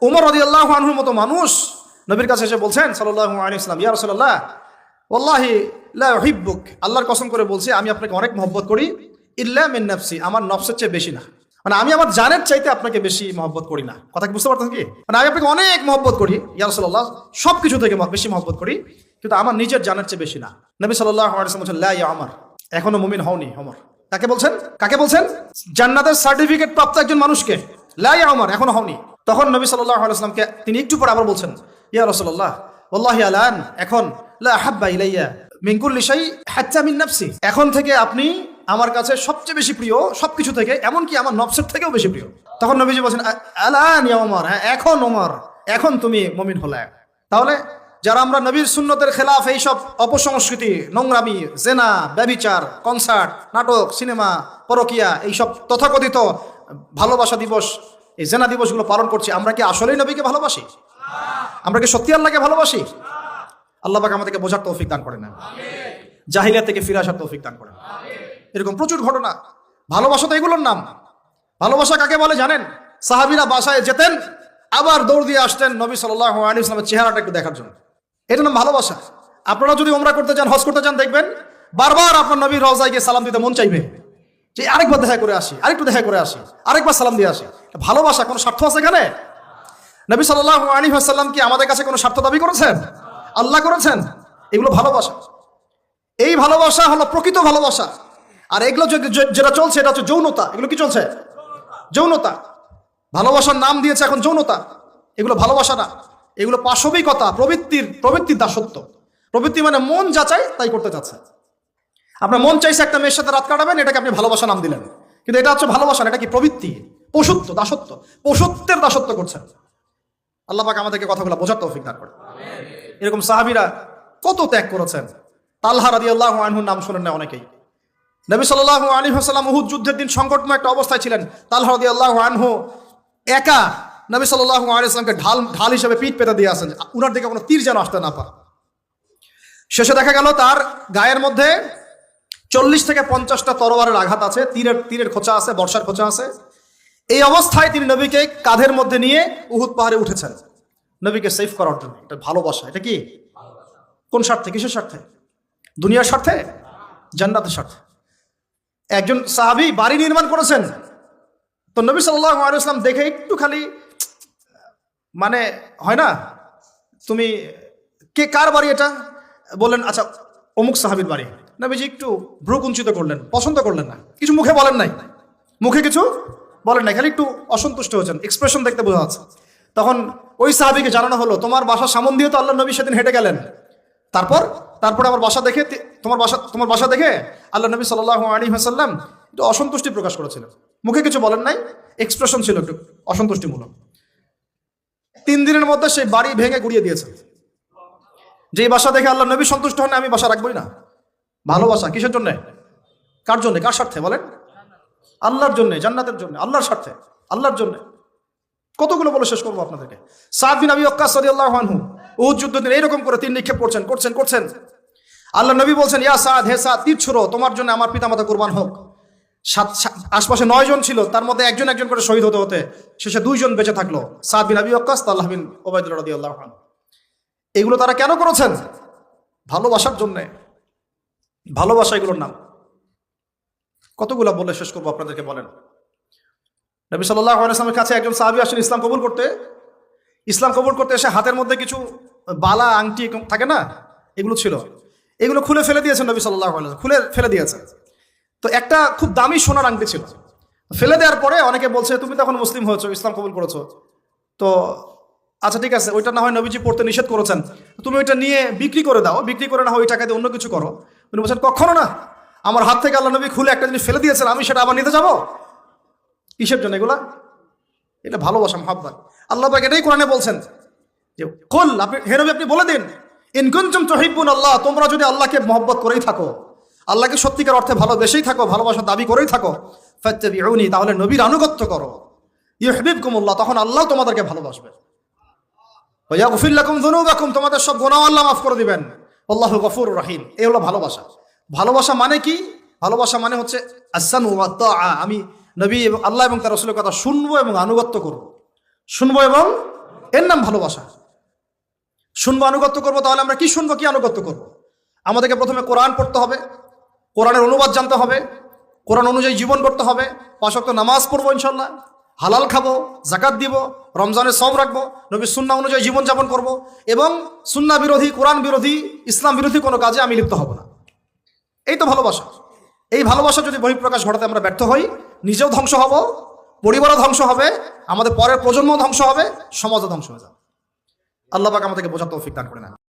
উমর রাদিয়াল্লাহু আনহুর মতো মানুষ নবীর কাছে এসে বলছেন সাল্লাল্লাহু আলাইহি ওয়াসাল্লাম, ইয়া রাসূলুল্লাহ ওয়াল্লাহি লা উহিব্বুক, আল্লাহর কসম করে বলছি আমি আপনাকে অনেক মহব্বত করি, ইল্লা মিন নাফসি, আমার নফসের চেয়ে বেশি না। মানে আমি আমার জানের চাইতে আপনাকে বেশি মহব্বত করি না। কথা কি বুঝতে পারতেন কি? মানে আমি আপনাকে অনেক মহব্বত করি ইয়া রাসূলুল্লাহ, সবকিছু থেকে বেশি মহব্বত করি, কিন্তু আমার নিজের জানের চেয়ে বেশি না। নবী সাল্লাল্লাহু আলাইহি ওয়াসাল্লাম বলেন, লা ইয়া ওমর, এখনো মুমিন হওনি ওমর। কাকে বলছেন? কাকে বলছেন? জান্নাতের সার্টিফিকেট প্রাপ্ত একজন মানুষকে। লা ইয়া ওমর, এখনো হওনি। তখন নবী সাল্লাল্লাহু আলাইহি ওয়াসাল্লামকে তিনি একটু পরে আবার বলছেন, ইয়া রাসূলুল্লাহ ওয়াল্লাহি আলান, এখন লা হাব্বা ইলাইয়া মিন কুল্লি শাই হাত্তা মিন নাফসি, এখন থেকে আপনি আমার কাছে সবচেয়ে বেশি প্রিয় সবকিছু থেকে, এমনকি আমার নফসের থেকেও বেশি প্রিয়। তখন নবীজি বলছেন, আলান ইয়া ওমর, হ্যাঁ এখন ওমর, এখন তুমি মুমিন হলে। তাহলে যারা আমরা নবীর সুন্নতের খেলাফ এইসব অপসংস্কৃতি, নোংরামি, জেনা, ব্যভিচার, কনসার্ট, নাটক, সিনেমা, পরকিয়া, এইসব তথাকথিত ভালোবাসা দিবস, এই জেনা দিবসগুলো পালন করছি, আমরা কি আসলেই নবীকে ভালোবাসি? আমরা কি সত্যি আল্লাহকে ভালোবাসি? আল্লাহ পাক আমাদেরকে বোঝার তৌফিক দান করেন না, জাহিলিয়াত থেকে ফিরে আসার তৌফিক দান করেন। এরকম প্রচুর ঘটনা। ভালোবাসা তো এগুলোর নাম। ভালোবাসা কাকে বলে জানেন? সাহাবীরা বাসায় যেতেন, আবার দৌড় দিয়ে আসতেন নবী সাল্লাল্লাহু আলাইহি ওয়াসাল্লামের চেহারাটা একটু দেখার জন্য। এটা নাম ভালোবাসা। আপনারা যদি উমরা করতে চান, হজ করতে চান, দেখবেন বারবার আপনার নবীর রওজায় গিয়ে সালাম দিতে মন চাইবে, যে আরেকবার দেখা করে আসি, আরেকটু দেখা করে আসি, আরেকবার সালাম দিয়ে আসি। ভালোবাসা কোনো স্বার্থ আছে এখানে? নবী সাল্লাল্লাহু আলাইহি ওয়াসাল্লাম কি আমাদের কাছে কোনো স্বার্থ দাবি করেছেন? আল্লাহ করেছেন? এগুলো ভালোবাসা। এই ভালোবাসা হলো প্রকৃত ভালোবাসা। আর এগুলো যেটা চলছে এটা হচ্ছে যৌনতা। এগুলো কি চলছে? যৌনতা। ভালোবাসার নাম দিয়েছে এখন যৌনতা। এগুলো ভালোবাসা না, এগুলো পাশবিকতা, প্রবৃত্তির দাসত্ব। প্রবৃত্তি মানে মন যা চায় তাই করতে চাচ্ছে। আপনার মন চাইছে একটা মেয়ের সাথে রাত কাটাবেন, এটাকে আপনি ভালোবাসা নাম দিলেন, কিন্তু এটা হচ্ছে ভালোবাসা না, এটা কি প্রবৃত্তি, পশুত্ব, দাসত্ব, পশুত্বের দাসত্ব করছেন। আল্লাহ পাক আমাদেরকে কথাগুলো বোঝার তৌফিক দান করেন। এরকম সাহাবীরা কত ত্যাগ করেছেন। তালহা রাদিয়াল্লাহু আনহুর নাম শুনেন না অনেকেই। নবী সাল্লাল্লাহু আলাইহি ওয়াসাল্লাম উহুদ যুদ্ধের দিন সংকটময় একটা অবস্থায় ছিলেন। তালহা রাদিয়াল্লাহু আনহু একা নবী সাল্লাল্লাহু আলাইহি ওয়াসাল্লামকে ঢাল হিসেবে পিঠ পেতে দিয়ে আসেন, উনার দিকে কোনো তীর যেন আসতে না পারে। শেষে দেখা গেল তার গায়ের মধ্যে 40 থেকে 50টা তরোয়ারের আঘাত আছে, তীরের খোঁচা আছে, বর্ষার খোঁচা আছে। এই অবস্থায় তিনি নবীকে কাঁধের মধ্যে নিয়ে উহুদ পাহাড়ে উঠেছেন নবীকে সেভ করার জন্য। এটা ভালোবাসা। এটা কি? কোন স্বার্থে? কিসের স্বার্থে? দুনিয়ার স্বার্থে? জান্নাতের স্বার্থে। একজন সাহাবী বাড়ি নির্মাণ করেছেন, তো নবী সাল্লাল্লাহু আলাইহি ওয়াসাল্লাম দেখে একটু খালি, মানে হয় না, তুমি কে, কার বাড়ি এটা? বললেন আচ্ছা অমুক সাহাবীর বাড়ি। নবীজি একটু ভ্রু কুঞ্চিত করলেন, পছন্দ করলেন না, কিছু মুখে বলেন নাই, মুখে কিছু বলেন নাই, খালি একটু অসন্তুষ্ট হয়েছেন, এক্সপ্রেশন দেখতে বোঝা যাচ্ছে। তখন ওই সাহাবীকে জানানো হলো, তোমার বাসার সামন দিয়ে তো আল্লাহ নবী সেদিন হেঁটে গেলেন, তারপর আমার বাসা দেখে, তোমার বাসা দেখে আল্লাহ নবী সাল্লাল্লাহু আলাইহি ওয়াসাল্লাম একটু অসন্তুষ্টি প্রকাশ করেছিলেন, মুখে কিছু বলেন নাই, এক্সপ্রেশন ছিল একটু অসন্তুষ্টিমূলক। 3 দিনের মধ্যে সেই বাড়ি ভেঙে গুড়িয়ে দিয়েছেন। যে বাসা দেখে আল্লাহ নবী সন্তুষ্ট হন, আমি বাসা রাখবই না। ভালোবাসা কিসের জন্য? কার জন্য? কার স্বার্থে বলেন? আল্লাহর জন্য, জান্নাতের জন্য, আল্লাহর স্বার্থে, আল্লাহর জন্য। কতগুলো বলে শেষ করবো আপনাদেরকে। সাদ বিন আবি ওয়াক্কাস রাদিয়াল্লাহু আনহু উহুদ যুদ্ধে এইরকম করে তীর নিক্ষেপ করছেন। আল্লাহ নবী বলছেন, ইয়া সাদ, হে সাদ, তীর ছুড়ো, তোমার জন্য আমার পিতামাতা কুরবান হোক। আশপাশে 9 জন ছিল, তার মধ্যে একজন করে শহীদ হতে শেষে 2 জন বেঁচে থাকলো, সাদ বিন আবি ওয়াক্কাস, তালহা বিন উবাইদুল্লাহ রাদিয়াল্লাহু আনহু। এগুলো তারা কেন করেছেন? ভালোবাসার জন্যে। ভালোবাসা এগুলোর নাম। কতগুলো বলে শেষ করবো আপনাদেরকে, বলেন। নবী সাল্লাল্লাহু আলাইহি ওয়াসাল্লামের কাছে একজন সাহাবী আসেন ইসলাম কবুল করতে এসে হাতের মধ্যে কিছু বালা, আংটি থাকে না, এগুলো ছিল, এগুলো খুলে ফেলে দিয়েছেন নবী সাল্লাল্লাহু আলাইহি ওয়াসাল্লাম, খুলে ফেলে দিয়েছেন। তো একটা খুব দামি সোনার আংটি ছিল, ফেলে দেওয়ার পরে অনেকে বলছে, তুমি তখন মুসলিম হয়েছো, ইসলাম কবুল করেছো, তো আচ্ছা ঠিক আছে, ওইটা না হয় নবীজি পড়তে নিষেধ করেছেন, তুমি ওইটা নিয়ে বিক্রি করে দাও, বিক্রি করে না হয় ওই টাকা দিয়ে অন্য কিছু করো। উনি বলছেন, কখনো না, আমার হাত থেকে আল্লাহ নবী খুলে একটা জিনিস ফেলে দিয়েছেন, আমি সেটা আবার নিতে যাবো? কিসের জন্য এগুলা? এটা ভালোবাসা, মুহাব্বত। আল্লাহ পাক এটাই কোরআনে বলছেন যে, কুল, হে নবী আপনি বলে দিন, ইন কুনতুম তুহিব্বুনাল্লাহ, তোমরা যদি আল্লাহকে মহব্বত করেই থাকো, আল্লাহকে সত্যিকার অর্থে ভালোবেসেই থাকো, ভালোবাসা দাবি করেই থাকো, ফাত্তাবিউনি, তাহলে নবীর আনুগত্য করো, ইউহিব্বুকুমুল্লাহ, তখন আল্লাহ তোমাদেরকে ভালোবাসবে, ওয়া ইয়াগফির লাকুম যুনুবাকুম, তোমাদের সব গুনাহ আল্লাহ মাফ করে দিবেন, আল্লাহু গফুরুর রহিম। এই হলো ভালোবাসা। ভালোবাসা মানে কি? ভালোবাসা মানে হচ্ছে আস-সামউ ওয়াত তাআ, আমি নবী, আল্লাহ এবং তার রাসূলের কথা শুনবো এবং আনুগত্য করব, শুনবো এবং এর নাম ভালোবাসা। শুনবো, আনুগত্য করবো, তাহলে আমরা কি শুনবো, কি আনুগত্য করবো? আমাদেরকে প্রথমে কোরআন পড়তে হবে, কোরআনের অনুবাদ জানতে হবে, কোরআন অনুযায়ী জীবন করতে হবে, 5 ওয়াক্ত নামাজ পড়বো ইনশাল্লাহ, হালাল খাবো, জাকাত দিব, রমজানের সওম রাখবো, নবীর সুন্নাহ অনুযায়ী জীবনযাপন করব, এবং সুন্নাহ বিরোধী, কোরআন বিরোধী, ইসলাম বিরোধী কোনো কাজে আমি লিপ্ত হব না। এই তো ভালোবাসা। এই ভালোবাসা যদি বহিঃপ্রকাশ ঘটাতে আমরা ব্যর্থ হই, নিজেও ধ্বংস হব, পরিবারও ধ্বংস হবে, আমাদের পরের প্রজন্মও ধ্বংস হবে, সমাজও ধ্বংস হয়ে যাবে। আল্লাহ পাক আমাদেরকে বোঝার তৌফিক দান করে না।